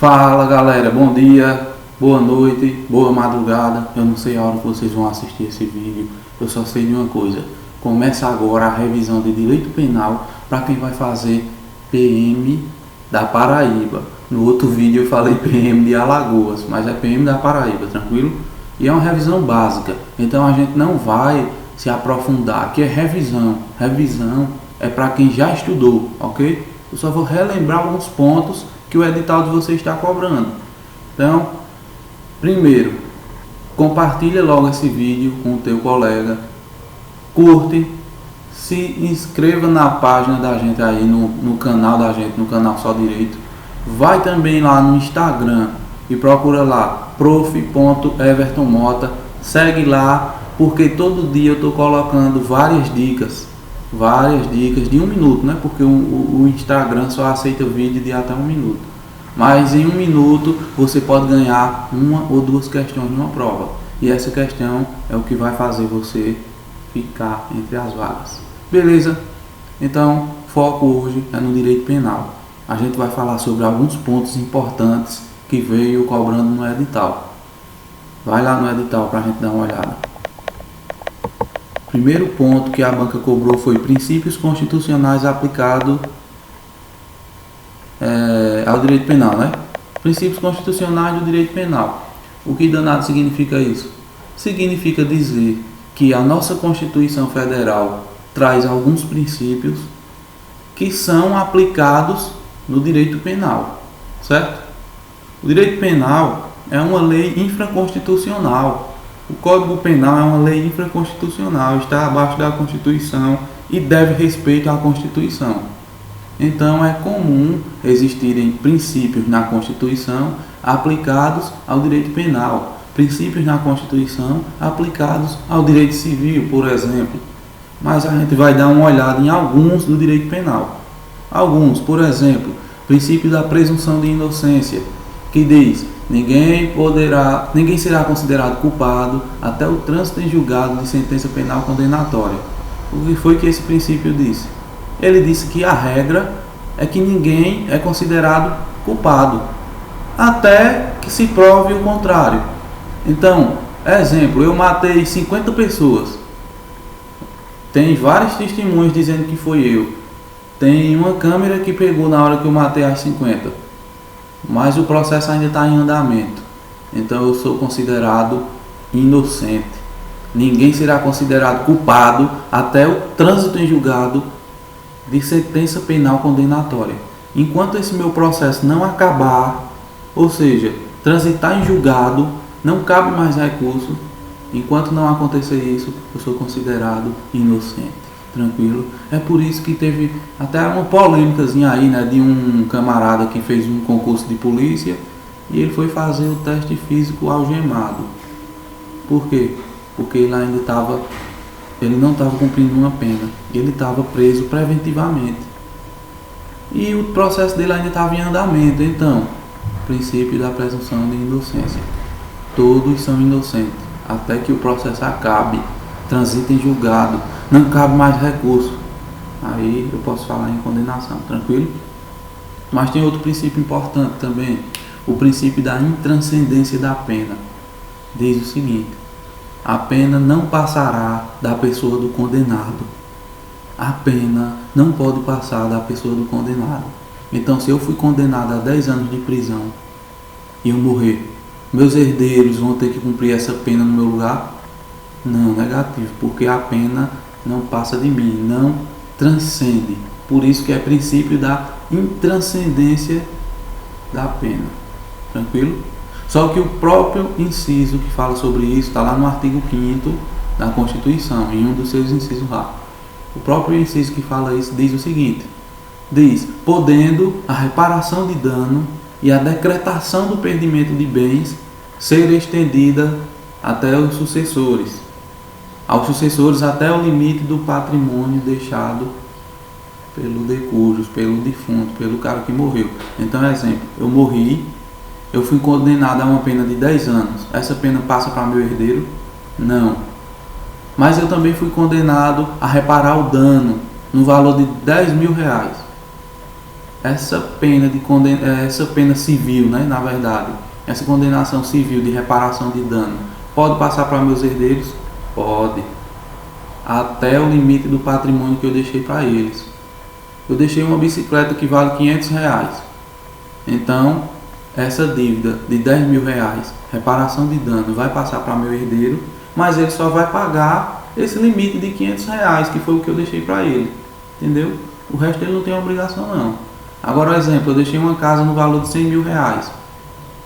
Fala galera, bom dia, boa noite, boa madrugada. Eu não sei a hora que vocês vão assistir esse vídeo, eu só sei de uma coisa: começa agora a revisão de direito penal para quem vai fazer PM da Paraíba. No outro vídeo eu falei PM de Alagoas, mas é PM da Paraíba, tranquilo? E é uma revisão básica, então a gente não vai se aprofundar, aqui é revisão. Revisão é para quem já estudou, ok? Eu só vou relembrar alguns pontos que o edital de você está cobrando. Então, primeiro, compartilha logo esse vídeo com o teu colega, curte, se inscreva na página da gente aí, no canal da gente, no canal Só Direito. Vai também lá no Instagram e procura lá, prof.evertonmota, segue lá, porque todo dia eu estou colocando várias dicas de 1 minuto, né? Porque o Instagram só aceita vídeo de até 1 minuto. Mas em 1 minuto você pode ganhar 1 ou 2 questões numa prova. E essa questão é o que vai fazer você ficar entre as vagas. Beleza? Então, foco hoje é no direito penal. A gente vai falar sobre alguns pontos importantes que veio cobrando no edital. Vai lá no edital para a gente dar uma olhada. Primeiro ponto que a banca cobrou foi princípios constitucionais aplicados ao direito penal, né? Princípios constitucionais do direito penal. O que danado significa isso? Significa dizer que a nossa Constituição Federal traz alguns princípios que são aplicados no direito penal, certo? O direito penal é uma lei infraconstitucional. O Código Penal é uma lei infraconstitucional, está abaixo da Constituição e deve respeito à Constituição. Então é comum existirem princípios na Constituição aplicados ao direito penal, princípios na Constituição aplicados ao direito civil, por exemplo. Mas a gente vai dar uma olhada em alguns do direito penal. Alguns, por exemplo, princípio da presunção de inocência, que diz: ninguém será considerado culpado até o trânsito em julgado de sentença penal condenatória. O que foi que esse princípio disse? Ele disse que a regra é que ninguém é considerado culpado até que se prove o contrário. Então, exemplo, eu matei 50 pessoas. Tem vários testemunhos dizendo que foi eu. Tem uma câmera que pegou na hora que eu matei as 50. Mas o processo ainda está em andamento. Então eu sou considerado inocente. Ninguém será considerado culpado até o trânsito em julgado de sentença penal condenatória. Enquanto esse meu processo não acabar, ou seja, transitar em julgado, não cabe mais recurso. Enquanto não acontecer isso, eu sou considerado inocente. Tranquilo? É por isso que teve até uma polêmicazinha aí, né, de um camarada que fez um concurso de polícia e ele foi fazer o teste físico algemado. Por quê? Porque ele não estava cumprindo uma pena, ele estava preso preventivamente e o processo dele ainda estava em andamento. Então, princípio da presunção de inocência: todos são inocentes até que o processo acabe, transita em julgado, não cabe mais recurso, aí eu posso falar em condenação, tranquilo? Mas tem outro princípio importante também, o princípio da intranscendência da pena. Diz o seguinte: a pena não passará da pessoa do condenado. A pena não pode passar da pessoa do condenado. Então, se eu fui condenado a 10 anos de prisão e eu morrer, meus herdeiros vão ter que cumprir essa pena no meu lugar? Não, negativo, porque a pena não passa de mim, não transcende. Por isso que é princípio da intranscendência da pena. Tranquilo? Só que o próprio inciso que fala sobre isso está lá no artigo 5º da Constituição, em um dos seus incisos lá. O próprio inciso que fala isso diz o seguinte: diz, podendo a reparação de dano e a decretação do perdimento de bens ser estendida até os sucessores, aos sucessores até o limite do patrimônio deixado pelo decujus, pelo defunto, pelo cara que morreu. Então, exemplo, eu morri, eu fui condenado a uma pena de 10 anos. Essa pena passa para meu herdeiro? Não. Mas eu também fui condenado a reparar o dano no valor de 10 mil reais. essa essa pena civil, né, na verdade, essa condenação civil de reparação de dano, pode passar para meus herdeiros? Pode. Até o limite do patrimônio que eu deixei para eles. Eu deixei uma bicicleta que vale R$ 500. Então, essa dívida de R$ 10.000, reparação de dano, vai passar para meu herdeiro, mas ele só vai pagar esse limite de R$ 500, que foi o que eu deixei para ele. Entendeu? O resto ele não tem obrigação não. Agora, exemplo, eu deixei uma casa no valor de R$ 100.000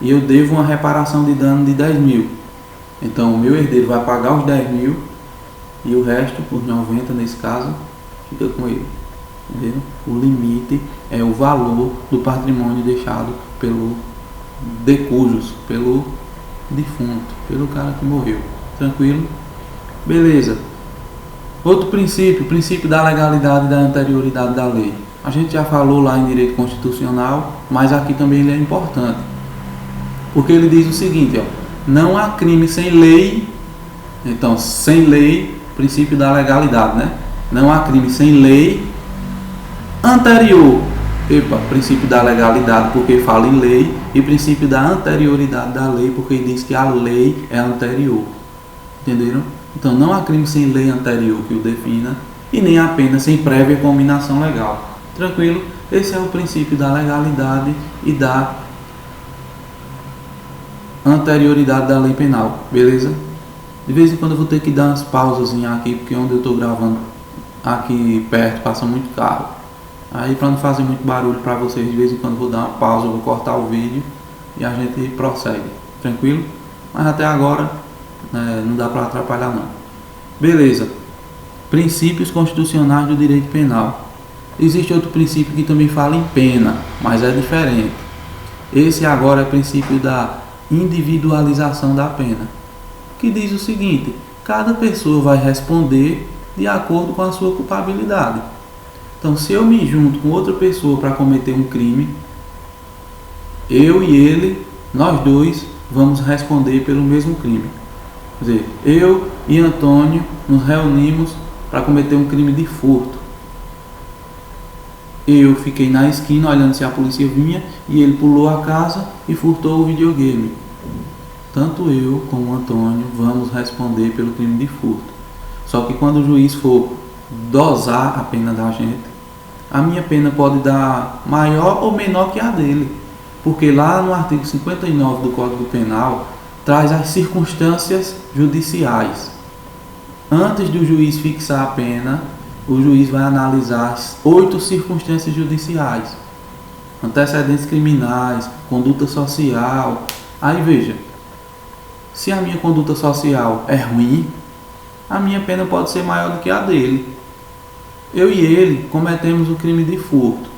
e eu devo uma reparação de dano de 10.000. Então, o meu herdeiro vai pagar os 10.000 e o resto, os 90 nesse caso, fica com ele. Entendeu? O limite é o valor do patrimônio deixado pelo decujus, pelo defunto, pelo cara que morreu. Tranquilo? Beleza. Outro princípio, o princípio da legalidade e da anterioridade da lei. A gente já falou lá em direito constitucional, mas aqui também ele é importante. Porque ele diz o seguinte, ó, não há crime sem lei. Então, sem lei, princípio da legalidade, né? Não há crime sem lei anterior. Princípio da legalidade porque fala em lei, e princípio da anterioridade da lei porque diz que a lei é anterior. Entenderam? Então não há crime sem lei anterior que o defina, e nem há pena sem prévia combinação legal. Tranquilo? Esse é o princípio da legalidade e da anterioridade da lei penal. Beleza? De vez em quando eu vou ter que dar umas pausas aqui, porque onde eu estou gravando aqui perto passa muito carro. Aí, para não fazer muito barulho para vocês, de vez em quando eu vou dar uma pausa, eu vou cortar o vídeo e a gente prossegue. Tranquilo? Mas até agora não dá para atrapalhar não. Beleza. Princípios constitucionais do direito penal. Existe outro princípio que também fala em pena, mas é diferente. Esse agora é o princípio da individualização da pena, que diz o seguinte: cada pessoa vai responder de acordo com a sua culpabilidade. Então, se eu me junto com outra pessoa para cometer um crime, eu e ele, nós dois, vamos responder pelo mesmo crime. Quer dizer, eu e Antônio nos reunimos para cometer um crime de furto. Eu fiquei na esquina olhando se a polícia vinha e ele pulou a casa e furtou o videogame. Tanto eu como o Antônio vamos responder pelo crime de furto. Só que quando o juiz for dosar a pena da gente, a minha pena pode dar maior ou menor que a dele, porque lá no artigo 59 do Código Penal traz as circunstâncias judiciais. Antes do juiz fixar a pena, o juiz vai analisar as 8 circunstâncias judiciais: antecedentes criminais, conduta social. Aí veja, se a minha conduta social é ruim, a minha pena pode ser maior do que a dele. Eu e ele cometemos o crime de furto,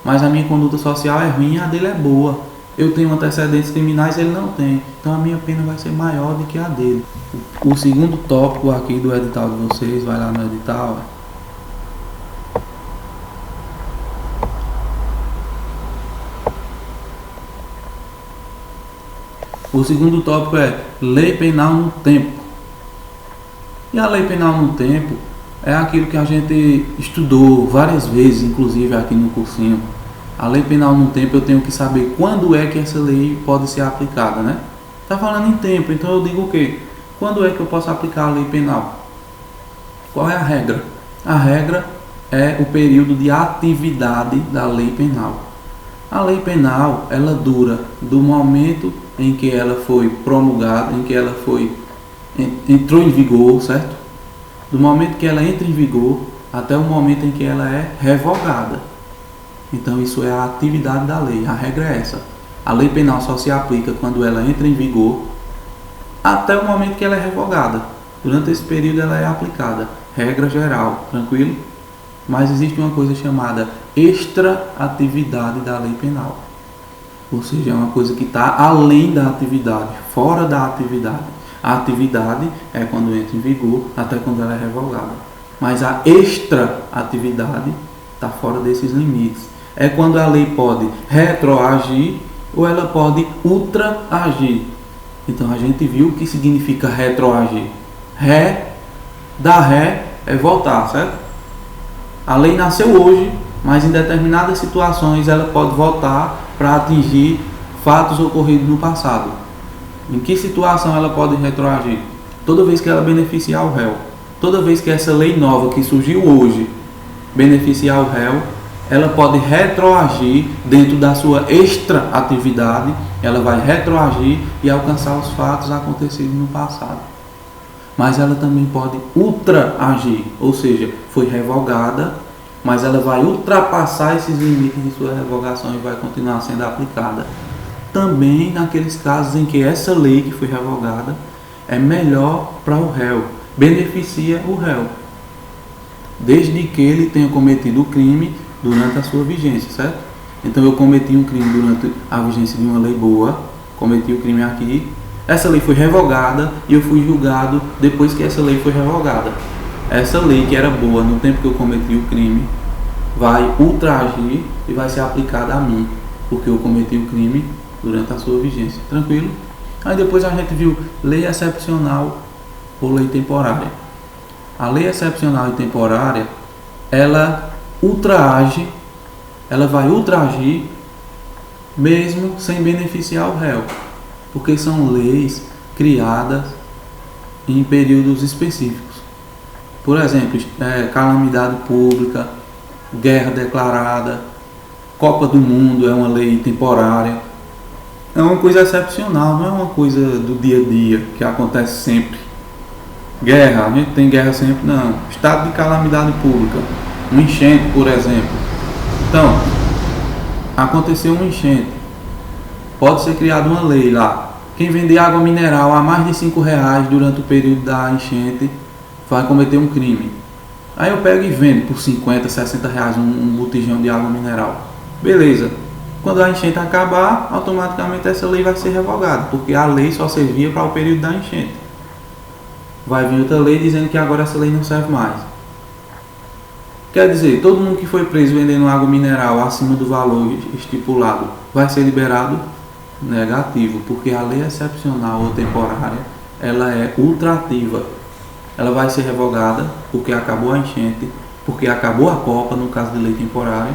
mas a minha conduta social é ruim e a dele é boa. Eu tenho antecedentes criminais, ele não tem. Então a minha pena vai ser maior do que a dele. O segundo tópico aqui do edital de vocês, vai lá no edital. O segundo tópico é lei penal no tempo. E a lei penal no tempo é aquilo que a gente estudou várias vezes, inclusive aqui no cursinho. A lei penal no tempo, eu tenho que saber quando é que essa lei pode ser aplicada, né? Tá falando em tempo, então eu digo o quê? Quando é que eu posso aplicar a lei penal? Qual é a regra? A regra é o período de atividade da lei penal. A lei penal, ela dura do momento em que ela foi promulgada, em que ela entrou em vigor, certo? Do momento que ela entra em vigor até o momento em que ela é revogada. Então isso é a atividade da lei. A regra é essa. A lei penal só se aplica quando ela entra em vigor até o momento que ela é revogada. Durante esse período ela é aplicada. Regra geral, tranquilo? Mas existe uma coisa chamada extra-atividade da lei penal. Ou seja, é uma coisa que está além da atividade, fora da atividade. A atividade é quando entra em vigor até quando ela é revogada. Mas a extra-atividade está fora desses limites. É quando a lei pode retroagir ou ela pode ultraagir. Então a gente viu o que significa retroagir. Dar ré é voltar, certo? A lei nasceu hoje mas em determinadas situações ela pode voltar para atingir fatos ocorridos no passado. Em que situação ela pode retroagir? Toda vez que ela beneficiar o réu. Toda vez que essa lei nova que surgiu hoje beneficiar o réu, ela pode retroagir dentro da sua extra atividade, ela vai retroagir e alcançar os fatos acontecidos no passado. Mas ela também pode ultraagir, ou seja, foi revogada, mas ela vai ultrapassar esses limites de sua revogação e vai continuar sendo aplicada. Também naqueles casos em que essa lei que foi revogada é melhor para o réu, beneficia o réu, desde que ele tenha cometido o crime durante a sua vigência, certo? Então eu cometi um crime durante a vigência de uma lei boa, cometi o crime aqui, essa lei foi revogada e eu fui julgado depois que essa lei foi revogada. Essa lei que era boa no tempo que eu cometi o crime vai ultraagir e vai ser aplicada a mim, porque eu cometi o crime durante a sua vigência. Tranquilo? Aí depois a gente viu lei excepcional ou lei temporária. A lei excepcional e temporária, ela ultraage, ela vai ultraagir mesmo sem beneficiar o réu, porque são leis criadas em períodos específicos. Por exemplo, calamidade pública, guerra declarada, Copa do Mundo é uma lei temporária. É uma coisa excepcional, não é uma coisa do dia a dia que acontece sempre. Guerra, a gente tem guerra sempre, não. Estado de calamidade pública, um enchente, por exemplo. Então, aconteceu um enchente, pode ser criada uma lei lá. Quem vender água mineral a mais de R$5 durante o período da enchente vai cometer um crime. Aí eu pego e vendo por 50, 60 reais um botijão de água mineral. Beleza. Quando a enchente acabar, automaticamente essa lei vai ser revogada, porque a lei só servia para o período da enchente. Vai vir outra lei dizendo que agora essa lei não serve mais. Quer dizer, todo mundo que foi preso vendendo água mineral acima do valor estipulado vai ser liberado? Negativo, porque a lei excepcional ou temporária, ela é ultrativa. Ela vai ser revogada porque acabou a enchente, porque acabou a Copa, no caso de lei temporária.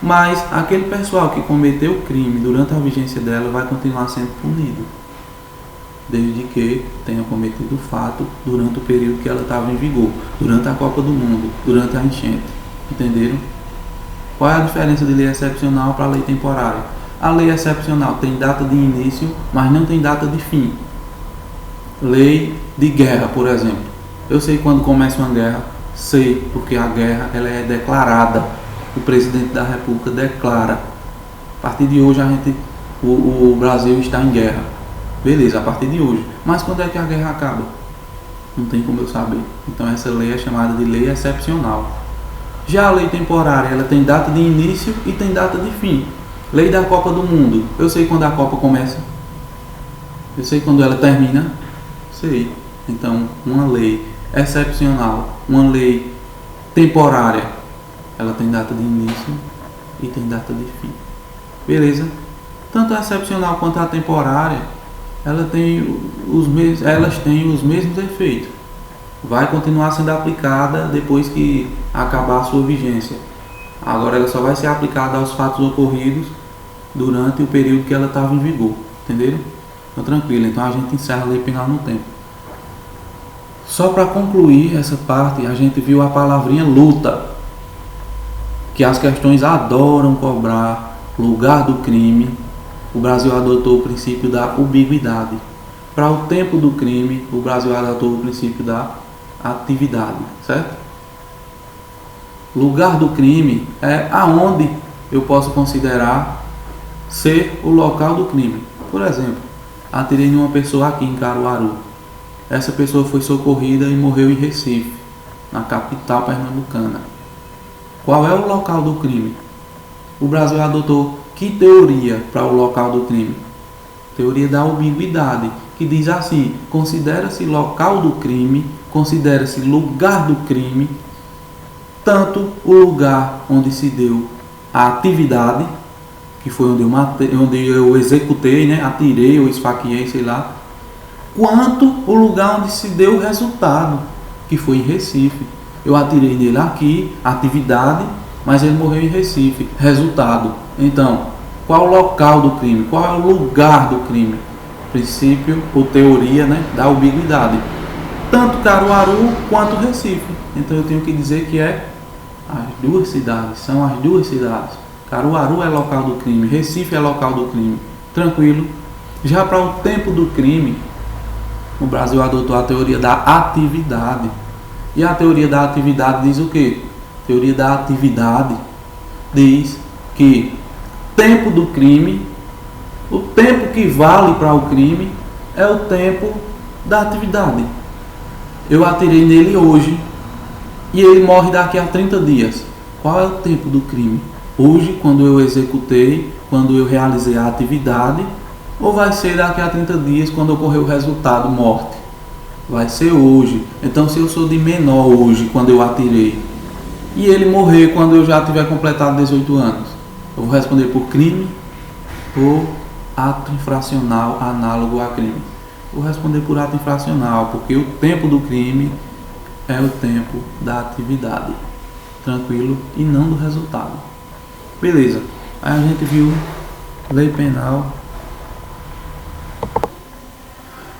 Mas aquele pessoal que cometeu o crime durante a vigência dela vai continuar sendo punido, desde que tenha cometido o fato durante o período que ela estava em vigor, durante a Copa do Mundo, durante a enchente. Entenderam? Qual é a diferença de lei excepcional para a lei temporária? A lei excepcional tem data de início, mas não tem data de fim. Lei de guerra, por exemplo. Eu sei quando começa uma guerra, sei, porque a guerra ela é declarada. O presidente da República declara: a partir de hoje o Brasil está em guerra. Beleza, a partir de hoje. Mas quando é que a guerra acaba? Não tem como eu saber. Então essa lei é chamada de lei excepcional. Já a lei temporária, ela tem data de início e tem data de fim. Lei da Copa do Mundo. Eu sei quando a Copa começa. Eu sei quando ela termina. Sei. Então, uma lei excepcional, uma lei temporária, ela tem data de início e tem data de fim. Beleza? Tanto a excepcional quanto a temporária, elas têm os mesmos efeitos. Vai continuar sendo aplicada depois que acabar a sua vigência. Agora ela só vai ser aplicada aos fatos ocorridos durante o período que ela estava em vigor. Entenderam? Então tranquilo, então a gente encerra a lei penal no tempo. Só para concluir essa parte, a gente viu a palavrinha luta, que as questões adoram cobrar lugar do crime. O Brasil adotou o princípio da ambiguidade. Para o tempo do crime, o Brasil adotou o princípio da atividade, certo? Lugar do crime é aonde eu posso considerar ser o local do crime. Por exemplo, atirei em uma pessoa aqui em Caruaru. Essa pessoa foi socorrida e morreu em Recife, na capital pernambucana. Qual é o local do crime? O Brasil adotou que teoria para o local do crime? Teoria da ambiguidade, que diz assim: considera-se local do crime, considera-se lugar do crime, tanto o lugar onde se deu a atividade, que foi onde eu executei, né, atirei ou esfaqueei, sei lá, quanto o lugar onde se deu o resultado, que foi em Recife. Eu atirei nele aqui, atividade, mas ele morreu em Recife. Resultado, então, qual o local do crime? Qual é o lugar do crime? Princípio ou teoria, né, da ambiguidade. Tanto Caruaru quanto Recife. Então eu tenho que dizer que é as duas cidades, são as duas cidades. Caruaru é local do crime, Recife é local do crime. Tranquilo? Já para o tempo do crime, o Brasil adotou a teoria da atividade. E a teoria da atividade diz o quê? A teoria da atividade diz que tempo do crime, o tempo que vale para o crime é o tempo da atividade. Eu atirei nele hoje e ele morre daqui a 30 dias. Qual é o tempo do crime? Hoje, quando eu executei, quando eu realizei a atividade, ou vai ser daqui a 30 dias quando ocorrer o resultado, morte? Vai ser hoje. Então, se eu sou de menor hoje, quando eu atirei, e ele morrer quando eu já tiver completado 18 anos, eu vou responder por crime ou ato infracional análogo a crime? Vou responder por ato infracional, porque o tempo do crime é o tempo da atividade. Tranquilo? E não do resultado. Beleza. Aí a gente viu lei penal.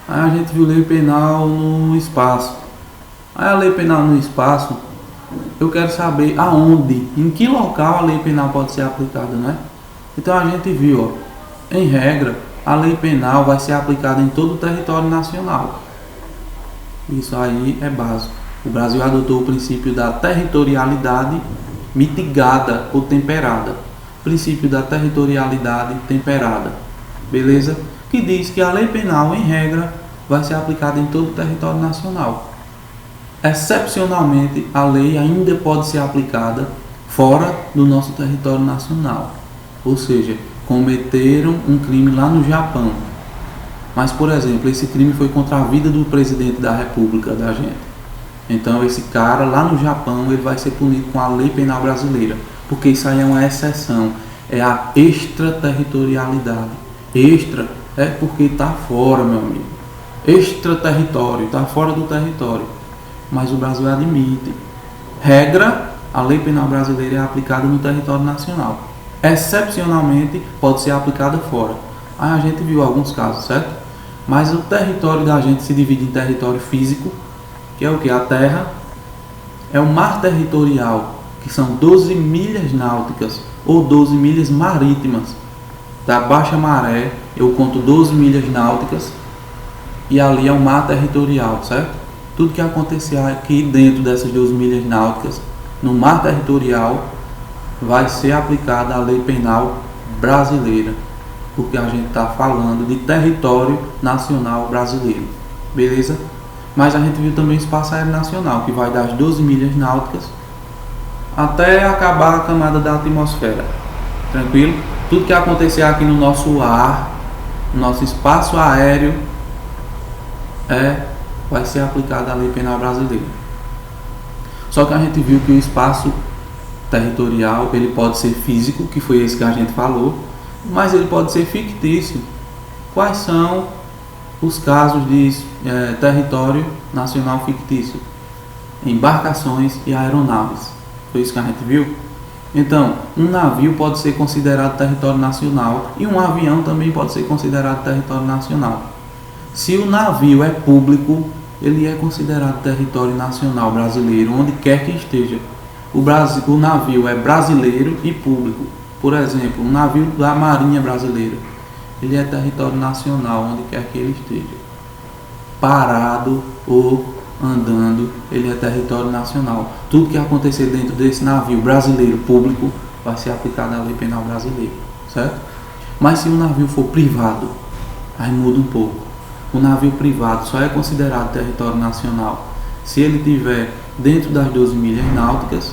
Aí a gente viu lei penal no espaço. Aí a lei penal no espaço, eu quero saber aonde, em que local a lei penal pode ser aplicada, né? Então a gente viu, ó, em regra, a lei penal vai ser aplicada em todo o território nacional. Isso aí é básico. O Brasil adotou o princípio da territorialidade mitigada ou temperada. Princípio da territorialidade temperada. Beleza? Que diz que a lei penal, em regra, vai ser aplicada em todo o território nacional. Excepcionalmente, a lei ainda pode ser aplicada fora do nosso território nacional. Ou seja, cometeram um crime lá no Japão. Mas, por exemplo, esse crime foi contra a vida do presidente da República da gente. Então, esse cara lá no Japão, ele vai ser punido com a lei penal brasileira. Porque isso aí é uma exceção. É a extraterritorialidade. Extra é porque está fora, meu amigo. Extraterritório, está fora do território. Mas o Brasil admite. Regra, a lei penal brasileira é aplicada no território nacional. Excepcionalmente, pode ser aplicada fora. Aí a gente viu alguns casos, certo? Mas o território da gente se divide em território físico, que é o que? A terra. É o mar territorial, que são 12 milhas náuticas ou 12 milhas marítimas. Da baixa maré, eu conto 12 milhas náuticas e ali é o mar territorial, certo? Tudo que acontecer aqui dentro dessas 12 milhas náuticas, no mar territorial, vai ser aplicada a lei penal brasileira, porque a gente está falando de território nacional brasileiro, beleza? Mas a gente viu também o espaço aéreo nacional, que vai das 12 milhas náuticas até acabar a camada da atmosfera, tranquilo? Tudo que acontecer aqui no nosso ar, no nosso espaço aéreo, vai ser aplicada a lei penal brasileira. Só que a gente viu que o espaço territorial, ele pode ser físico, que foi esse que a gente falou, mas ele pode ser fictício. Quais são os casos de território nacional fictício? Embarcações e aeronaves. Foi isso que a gente viu? Então, um navio pode ser considerado território nacional e um avião também pode ser considerado território nacional. Se o navio é público, ele é considerado território nacional brasileiro, onde quer que esteja. O navio é brasileiro e público. Por exemplo, um navio da Marinha Brasileira, ele é território nacional, onde quer que ele esteja. Parado ou andando, ele é território nacional. Tudo que acontecer dentro desse navio brasileiro público vai ser aplicado à lei penal brasileira, certo? Mas se o navio for privado, aí muda um pouco. O navio privado só é considerado território nacional se ele estiver dentro das 12 milhas náuticas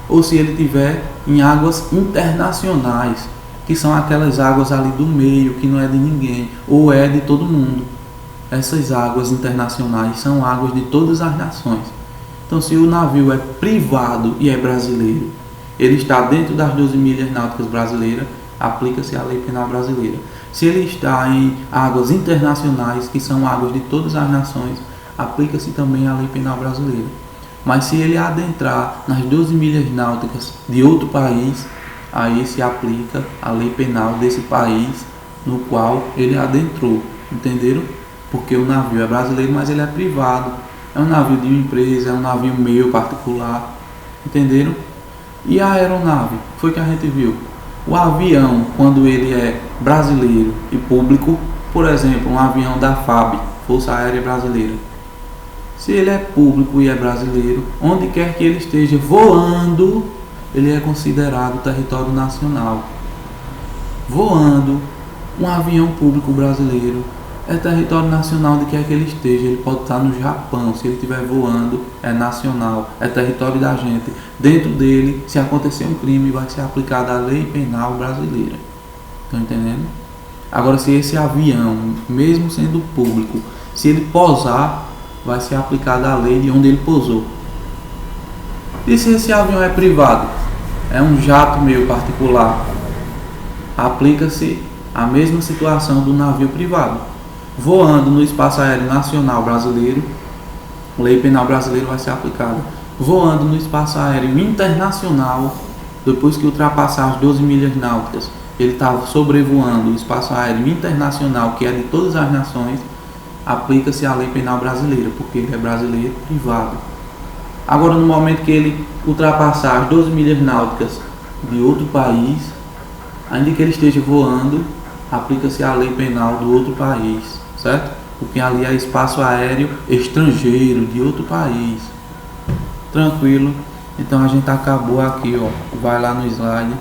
ou se ele estiver em águas internacionais, que são aquelas águas ali do meio, que não é de ninguém, ou é de todo mundo. Essas águas internacionais são águas de todas as nações. Então, se o navio é privado e é brasileiro, ele está dentro das 12 milhas náuticas brasileiras, aplica-se a lei penal brasileira. Se ele está em águas internacionais, que são águas de todas as nações, aplica-se também a lei penal brasileira. Mas se ele adentrar nas 12 milhas náuticas de outro país, aí se aplica a lei penal desse país no qual ele adentrou, entenderam? Porque o navio é brasileiro, mas ele é privado, é um navio de uma empresa, é um navio meu particular, entenderam? E a aeronave, foi que a gente viu. O avião, quando ele é brasileiro e público, por exemplo, um avião da FAB, Força Aérea Brasileira, se ele é público e é brasileiro, onde quer que ele esteja voando, ele é considerado território nacional. Voando, um avião público brasileiro é território nacional onde quer que ele esteja. Ele pode estar no Japão, se ele estiver voando, é nacional, é território da gente. Dentro dele, se acontecer um crime, vai ser aplicada a lei penal brasileira. Estão entendendo? Agora, se esse avião, mesmo sendo público, se ele pousar, vai ser aplicada a lei de onde ele pousou. E se esse avião é privado, é um jato meu particular, aplica-se a mesma situação do navio privado. Voando no espaço aéreo nacional brasileiro, a lei penal brasileira vai ser aplicada. Voando no espaço aéreo internacional, depois que ultrapassar as 12 milhas náuticas, ele está sobrevoando o espaço aéreo internacional, que é de todas as nações, aplica-se a lei penal brasileira, porque ele é brasileiro privado. Agora, no momento que ele ultrapassar as 12 milhas náuticas de outro país, ainda que ele esteja voando, aplica-se a lei penal do outro país, certo? Porque ali é espaço aéreo estrangeiro de outro país. Tranquilo? Então a gente acabou aqui, ó. Vai lá no slide.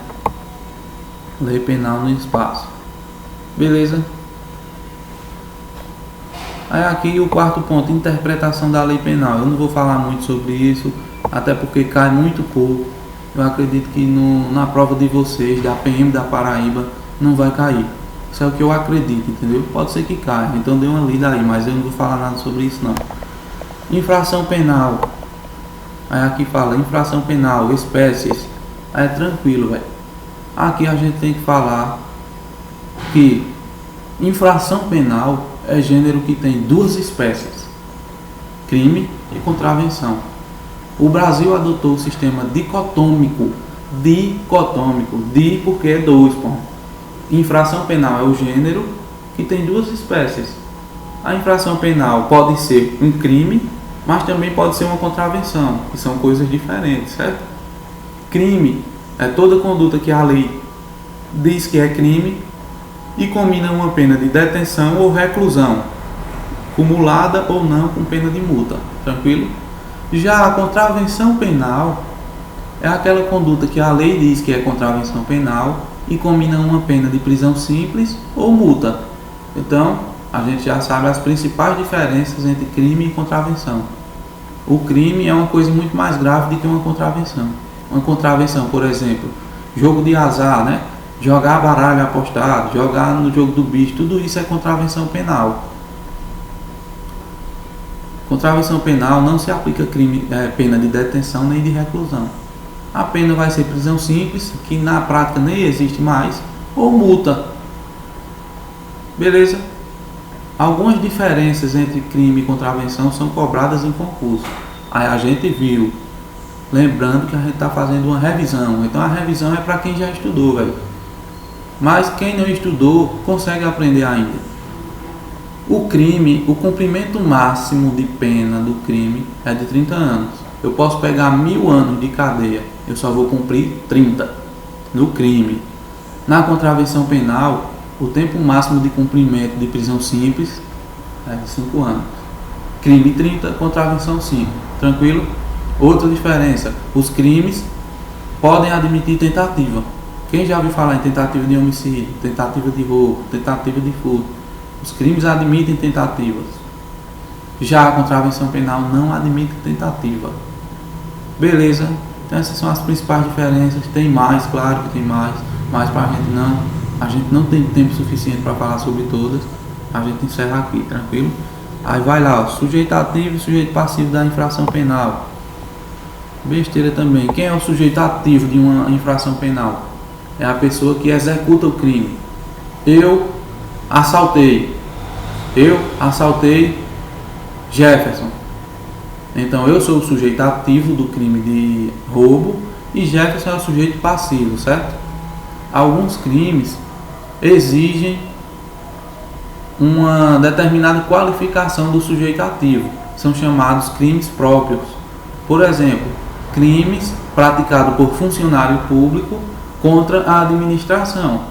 Lei penal no espaço. Beleza? Aí aqui o quarto ponto, interpretação da lei penal. Eu não vou falar muito sobre isso, até porque cai muito pouco. Eu acredito que na prova de vocês, da PM da Paraíba, não vai cair. Isso é o que eu acredito, entendeu? Pode ser que caia, então dê uma lida aí, mas eu não vou falar nada sobre isso não. Infração penal. Aí aqui fala, infração penal, espécies. Aí é tranquilo, velho. Aqui a gente tem que falar que infração penal é gênero que tem duas espécies, crime e contravenção. O Brasil adotou o sistema dicotômico, di porque é dois, pô. Infração penal é o gênero que tem duas espécies. A infração penal pode ser um crime, mas também pode ser uma contravenção, que são coisas diferentes, certo? Crime é toda conduta que a lei diz que é crime e combina uma pena de detenção ou reclusão, cumulada ou não com pena de multa, tranquilo? Já a contravenção penal é aquela conduta que a lei diz que é contravenção penal e combina uma pena de prisão simples ou multa. Então, a gente já sabe as principais diferenças entre crime e contravenção. O crime é uma coisa muito mais grave do que uma contravenção. Uma contravenção, por exemplo, jogo de azar, né? Jogar baralho apostado, jogar no jogo do bicho, tudo isso é contravenção penal. Contravenção penal não se aplica pena de detenção nem de reclusão. A pena vai ser prisão simples, que na prática nem existe mais, ou multa. Beleza? Algumas diferenças entre crime e contravenção são cobradas em concurso. Aí a gente viu. Lembrando que a gente está fazendo uma revisão. Então a revisão é para quem já estudou, velho. Mas quem não estudou consegue aprender ainda. O crime, o cumprimento máximo de pena do crime é de 30 anos. Eu posso pegar 1000 anos de cadeia, eu só vou cumprir 30 no crime. Na contravenção penal, o tempo máximo de cumprimento de prisão simples é de 5 anos. Crime 30, contravenção 5. Tranquilo? Outra diferença, os crimes podem admitir tentativa. Quem já ouviu falar em tentativa de homicídio, tentativa de roubo, tentativa de furto? Os crimes admitem tentativas. Já a contravenção penal não admite tentativa. Beleza? Então essas são as principais diferenças. Tem mais, claro que tem mais, mas para a gente não tem tempo suficiente para falar sobre todas. A gente encerra aqui, tranquilo? Aí vai lá, ó, sujeito ativo e sujeito passivo da infração penal. Besteira também. Quem é o sujeito ativo de uma infração penal? É a pessoa que executa o crime. Eu assaltei Jefferson. Então eu sou o sujeito ativo do crime de roubo e Jefferson é o sujeito passivo, certo? Alguns crimes exigem uma determinada qualificação do sujeito ativo, são chamados crimes próprios. Por exemplo, crimes praticados por funcionário público contra a administração,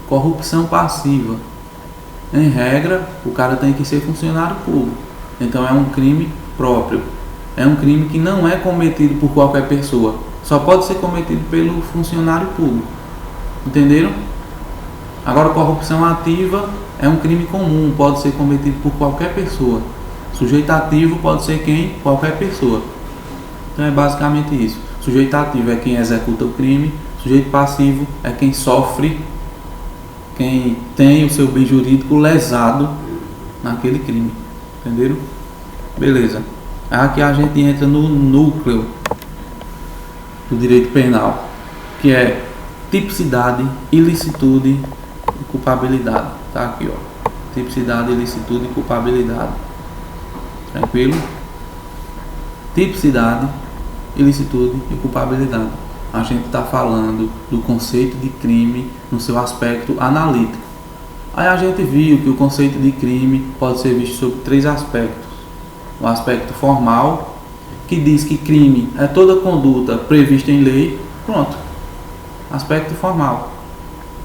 corrupção passiva. Em regra, o cara tem que ser funcionário público, então é um crime próprio. É um crime que não é cometido por qualquer pessoa, só pode ser cometido pelo funcionário público. Entenderam? Agora, corrupção ativa é um crime comum, pode ser cometido por qualquer pessoa. Sujeito ativo pode ser quem? Qualquer pessoa. Então é basicamente isso. Sujeito ativo é quem executa o crime, sujeito passivo é quem sofre, quem tem o seu bem jurídico lesado naquele crime. Entenderam? Beleza. Aqui a gente entra no núcleo do direito penal, que é tipicidade, ilicitude e culpabilidade. Tá aqui, ó. Tipicidade, ilicitude e culpabilidade. Tranquilo? Tipicidade, ilicitude e culpabilidade. A gente está falando do conceito de crime no seu aspecto analítico. Aí a gente viu que o conceito de crime pode ser visto sob 3 aspectos. O aspecto formal, que diz que crime é toda conduta prevista em lei. Pronto. Aspecto formal.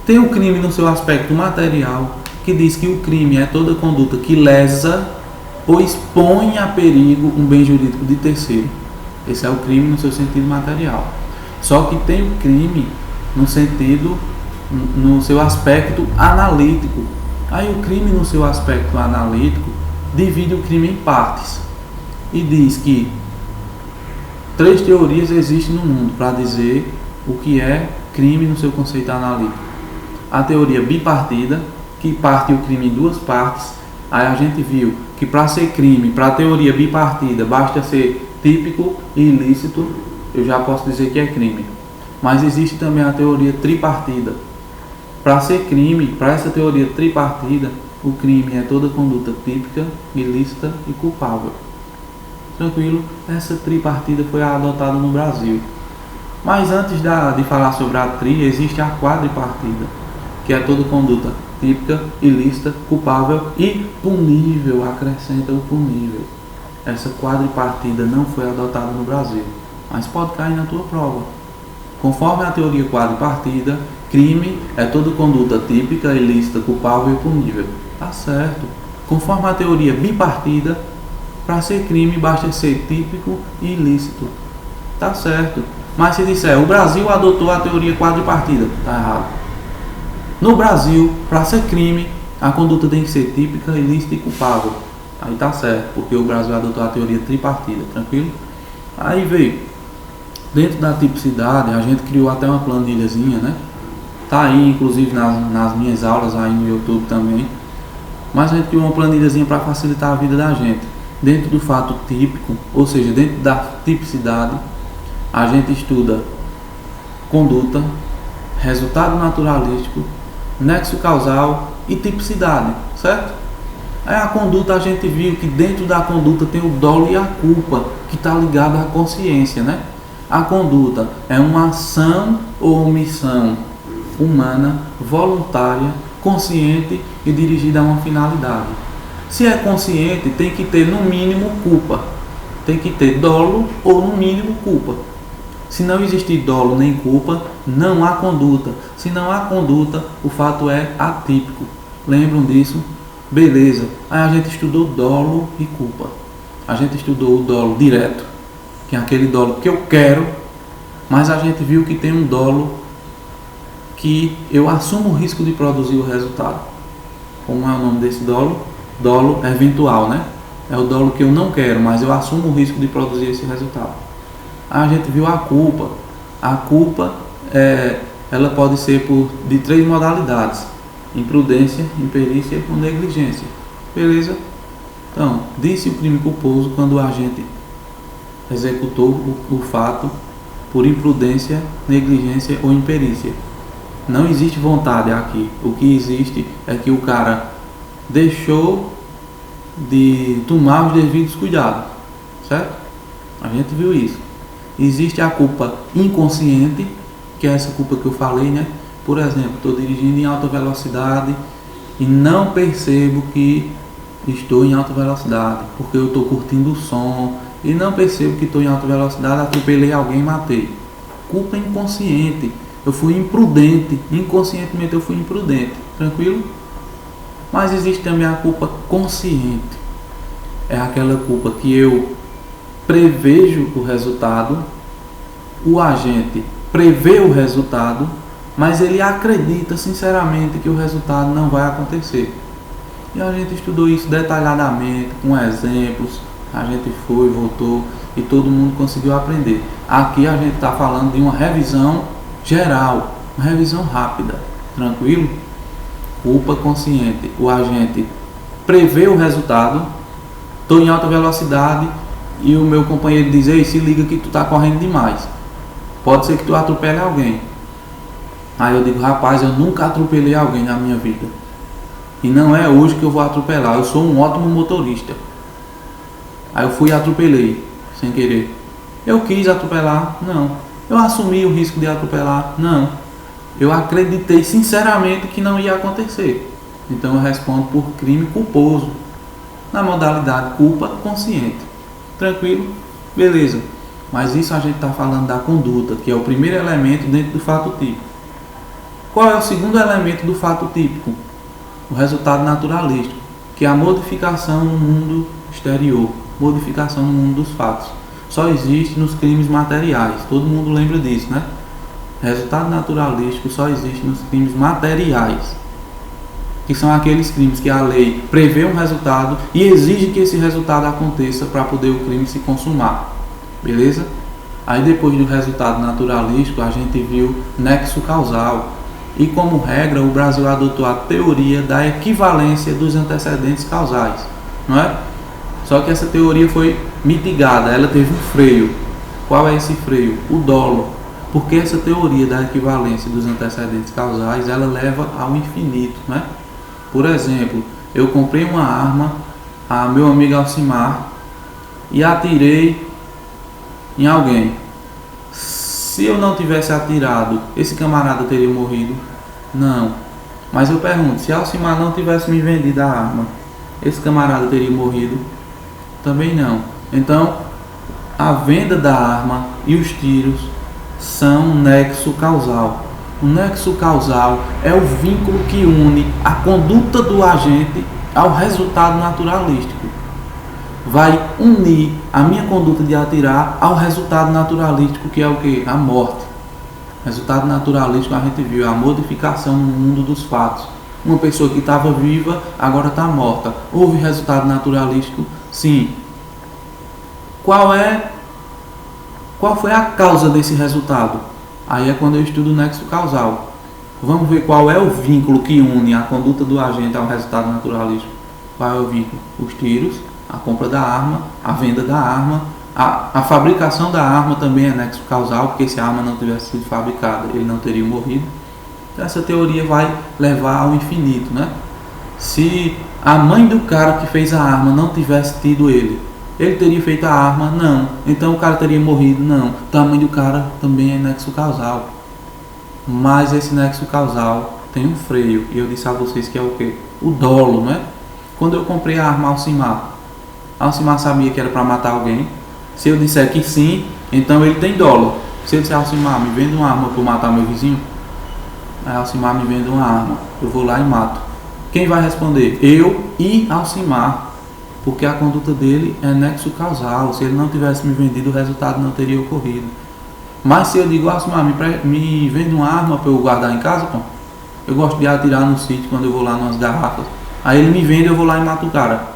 Tem o crime no seu aspecto material, que diz que o crime é toda conduta que lesa ou expõe a perigo um bem jurídico de terceiro. Esse é o crime no seu sentido material. Só que tem o crime no seu aspecto analítico. Aí o crime no seu aspecto analítico divide o crime em partes e diz que 3 teorias existem no mundo para dizer o que é crime no seu conceito analítico. A teoria bipartida, que parte o crime em 2 partes. Aí a gente viu que para ser crime, para a teoria bipartida, basta ser típico e ilícito, eu já posso dizer que é crime. Mas existe também a teoria tripartida. Para ser crime, para essa teoria tripartida, o crime é toda conduta típica, ilícita e culpável. Tranquilo? Essa tripartida foi adotada no Brasil. Mas antes de falar sobre a tri, existe a quadripartida, que é toda conduta típica, ilícita, culpável e punível, acrescenta o punível. Essa quadripartida não foi adotada no Brasil, mas pode cair na tua prova. Conforme a teoria quadripartida, crime é toda conduta típica, ilícita, culpável e punível. Tá certo. Conforme a teoria bipartida, para ser crime basta ser típico e ilícito. Tá certo. Mas se disser, o Brasil adotou a teoria quadripartida, tá errado. No Brasil, para ser crime, a conduta tem que ser típica, ilícita e culpável. Aí tá certo, porque o Brasil adotou a teoria tripartida, tranquilo? Aí veio, dentro da tipicidade, a gente criou até uma planilhazinha, né? Tá aí, inclusive, nas minhas aulas aí no YouTube também. Mas a gente criou uma planilhazinha para facilitar a vida da gente. Dentro do fato típico, ou seja, dentro da tipicidade, a gente estuda conduta, resultado naturalístico, nexo causal e tipicidade, certo? Aí a conduta, a gente viu que dentro da conduta tem o dolo e a culpa, que está ligado à consciência, né? A conduta é uma ação ou omissão humana, voluntária, consciente e dirigida a uma finalidade. Se é consciente, tem que ter no mínimo culpa. Tem que ter dolo ou no mínimo culpa. Se não existir dolo nem culpa, não há conduta. Se não há conduta, o fato é atípico. Lembram disso? Beleza. Aí a gente estudou dolo e culpa. A gente estudou o dolo direto, que é aquele dolo que eu quero, mas a gente viu que tem um dolo que eu assumo o risco de produzir o resultado. Como é o nome desse dolo? Dolo eventual, né? É o dolo que eu não quero, mas eu assumo o risco de produzir esse resultado. A gente viu a culpa. A culpa, ela pode ser de 3 modalidades: imprudência, imperícia ou negligência. Beleza? Então, disse o crime culposo quando o agente executou o fato por imprudência, negligência ou imperícia. Não existe vontade aqui. O que existe é que o cara deixou de tomar os devidos cuidados, certo? A gente viu isso. Existe a culpa inconsciente, que é essa culpa que eu falei, né? Por exemplo, estou dirigindo em alta velocidade e não percebo que estou em alta velocidade, porque eu estou curtindo o som e não percebo que estou em alta velocidade, atropelei alguém e matei. Culpa inconsciente. Eu fui imprudente, inconscientemente eu fui imprudente, tranquilo? Mas existe também a culpa consciente. É aquela culpa que eu prevejo o resultado, o agente prevê o resultado, mas ele acredita sinceramente que o resultado não vai acontecer. E a gente estudou isso detalhadamente, com exemplos, a gente foi, voltou e todo mundo conseguiu aprender. Aqui a gente está falando de uma revisão geral, uma revisão rápida, tranquilo? Culpa consciente, o agente prevê o resultado, estou em alta velocidade e o meu companheiro diz: ei, se liga que tu está correndo demais, pode ser que tu atropele alguém. Aí eu digo: rapaz, eu nunca atropelei alguém na minha vida e não é hoje que eu vou atropelar, eu sou um ótimo motorista. Aí eu fui e atropelei, sem querer. Eu quis atropelar? Não. Eu assumi o risco de atropelar? Não. Eu acreditei sinceramente que não ia acontecer. Então eu respondo por crime culposo, na modalidade culpa consciente. Tranquilo? Beleza. Mas isso a gente está falando da conduta, que é o primeiro elemento dentro do fato típico. Qual é o segundo elemento do fato típico? O resultado naturalístico, que é a modificação no mundo exterior, modificação no mundo dos fatos. Só existe nos crimes materiais, todo mundo lembra disso, né? Resultado naturalístico só existe nos crimes materiais, que são aqueles crimes que a lei prevê um resultado e exige que esse resultado aconteça para poder o crime se consumar. Beleza? Aí depois do resultado naturalístico a gente viu nexo causal. E como regra o Brasil adotou a teoria da equivalência dos antecedentes causais, não é? Só que essa teoria foi mitigada, ela teve um freio. Qual é esse freio? O dolo. Porque essa teoria da equivalência dos antecedentes causais, ela leva ao infinito, né? Por exemplo, eu comprei uma arma a meu amigo Alcimar e atirei em alguém. Se eu não tivesse atirado, esse camarada teria morrido? Não. Mas eu pergunto, se Alcimar não tivesse me vendido a arma, esse camarada teria morrido? Também não. Então, a venda da arma e os tiros são um nexo causal. O nexo causal é o vínculo que une a conduta do agente ao resultado naturalístico. Vai unir a minha conduta de atirar ao resultado naturalístico, que é o que? A morte. Resultado naturalístico a gente viu, a modificação no mundo dos fatos. Uma pessoa que estava viva agora está morta. Houve resultado naturalístico? Sim. Qual foi a causa desse resultado? Aí é quando eu estudo o nexo causal. Vamos ver qual é o vínculo que une a conduta do agente ao resultado naturalístico. Qual é o vínculo? Os tiros, a compra da arma, a venda da arma, a fabricação da arma também é nexo causal, porque se a arma não tivesse sido fabricada, ele não teria morrido. Então essa teoria vai levar ao infinito, né? Se a mãe do cara que fez a arma não tivesse tido ele teria feito a arma? Não. Então o cara teria morrido? Não. Então a mãe do cara também é nexo causal. Mas esse nexo causal tem um freio. E eu disse a vocês que é o quê? O dolo, não é? Quando eu comprei a arma Alcimar sabia que era para matar alguém. Se eu disser que sim, então ele tem dolo. Se eu disser: Alcimar, me vende uma arma para eu matar meu vizinho. Aí Alcimar me vende uma arma. Eu vou lá e mato. Quem vai responder? Eu e Alcimar. Porque a conduta dele é nexo causal. Se ele não tivesse me vendido, o resultado não teria ocorrido. Mas se eu digo: Alcimar, me vende uma arma para eu guardar em casa, pô. Eu gosto de atirar no sítio quando eu vou lá nas garrafas. Aí ele me vende, eu vou lá e mato o cara.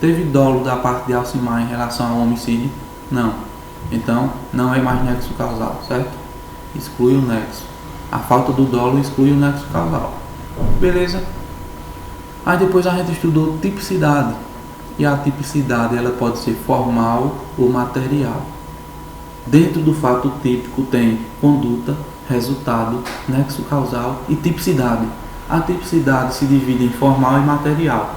Teve dolo da parte de Alcimar em relação ao homicídio? Não. Então não é mais nexo causal, certo? Exclui o nexo. A falta do dolo exclui o nexo causal. Beleza? Aí depois a gente estudou tipicidade. E a tipicidade ela pode ser formal ou material. Dentro do fato típico tem conduta, resultado, nexo causal e tipicidade. A tipicidade se divide em formal e material.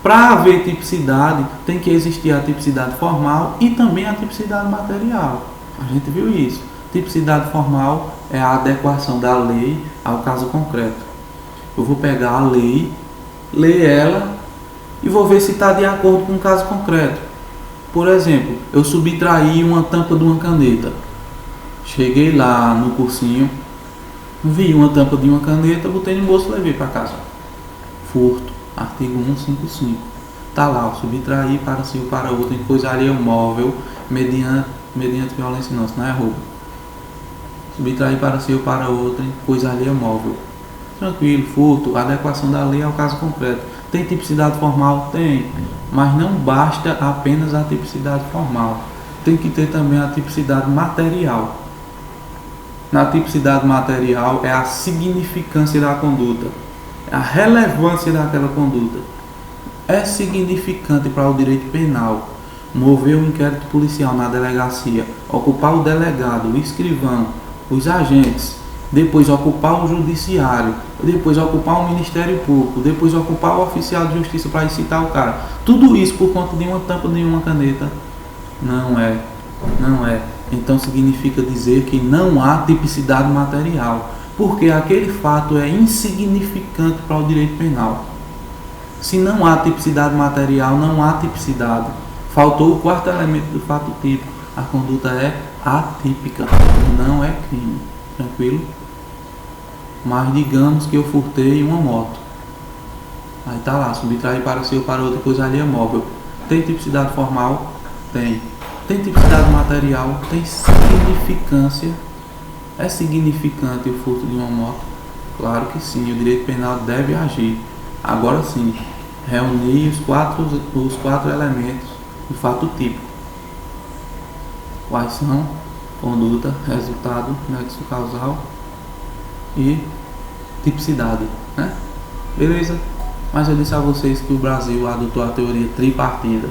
Para haver tipicidade, tem que existir a tipicidade formal e também a tipicidade material. A gente viu isso. Tipicidade formal é a adequação da lei ao caso concreto. Eu vou pegar a lei, ler ela e vou ver se está de acordo com o caso concreto. Por exemplo, eu subtraí uma tampa de uma caneta. Cheguei lá no cursinho, vi uma tampa de uma caneta, botei no bolso e levei para casa. Furto, artigo 155. Está lá, eu subtraí para si ou para outro em coisa alheia ao móvel, mediante violência, não, não é roubo. Subtrair para si ou para outro em coisa alheia ao móvel. Tranquilo, furto, adequação da lei ao caso concreto. Tem tipicidade formal? Tem, mas não basta apenas a tipicidade formal. Tem que ter também a tipicidade material. Na tipicidade material é a significância da conduta, é a relevância daquela conduta. É significante para o direito penal mover o inquérito policial na delegacia, ocupar o delegado, o escrivão, os agentes, depois ocupar o judiciário, depois ocupar o Ministério Público, depois ocupar o oficial de justiça para incitar o cara. Tudo isso por conta de uma tampa de uma caneta? Não é. Então significa dizer que não há tipicidade material, porque aquele fato é insignificante para o direito penal. Se não há tipicidade material, não há tipicidade. Faltou o quarto elemento do fato típico. A conduta é atípica, não é crime. Tranquilo? Mas digamos que eu furtei uma moto. Aí tá lá, subtrair para si ou para outra coisa alheia móvel. Tem tipicidade formal? Tem. Tem tipicidade material? Tem significância? É significante o furto de uma moto? Claro que sim, o direito penal deve agir. Agora sim, reunir os quatro elementos do fato típico. Quais são? Conduta, resultado, nexo causal e tipicidade, né? Beleza? Mas eu disse a vocês que o Brasil adotou a teoria tripartida.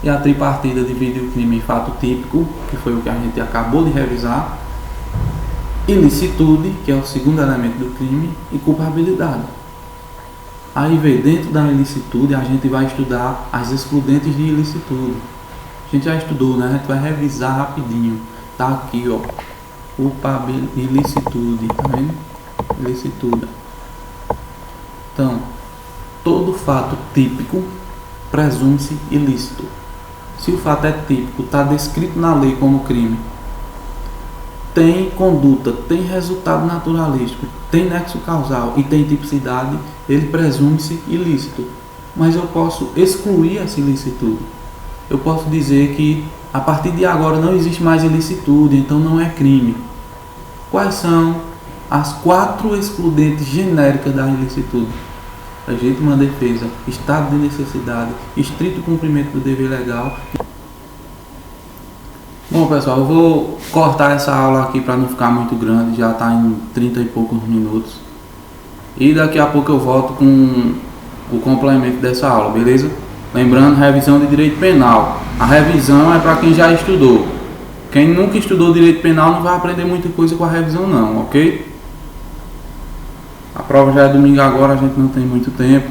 E a tripartida divide o crime em fato típico, que foi o que a gente acabou de revisar, ilicitude, que é o segundo elemento do crime, e culpabilidade. Aí vem dentro da ilicitude, a gente vai estudar as excludentes de ilicitude. A gente já estudou, né? A gente vai revisar rapidinho. Tá aqui, ó. Ilicitude, tá vendo? Ilicitude. Então, todo fato típico presume-se ilícito. Se o fato é típico, está descrito na lei como crime, tem conduta, tem resultado naturalístico, tem nexo causal e tem tipicidade, ele presume-se ilícito. Mas eu posso excluir essa ilicitude. Eu posso dizer que a partir de agora não existe mais ilicitude, então não é crime. Quais são as 4 excludentes genéricas da ilicitude? Legítima defesa, estado de necessidade, estrito cumprimento do dever legal. Bom pessoal, eu vou cortar essa aula aqui para não ficar muito grande, já está em 30 e poucos minutos. E daqui a pouco eu volto com o complemento dessa aula, beleza? Lembrando, revisão de direito penal. A revisão é para quem já estudou. Quem nunca estudou direito penal não vai aprender muita coisa com a revisão não, ok? A prova já é domingo agora, a gente não tem muito tempo.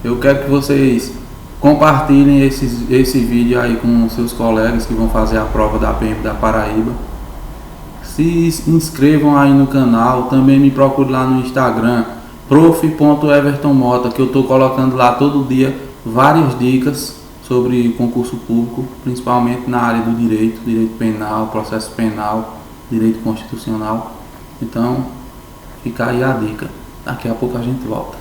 Eu quero que vocês compartilhem esse vídeo aí com seus colegas que vão fazer a prova da PM da Paraíba. Se inscrevam aí no canal, também me procure lá no Instagram, prof.evertonmota, que eu estou colocando lá todo dia várias dicas sobre concurso público, principalmente na área do direito penal, processo penal, direito constitucional. Então, fica aí a dica. Daqui a pouco a gente volta.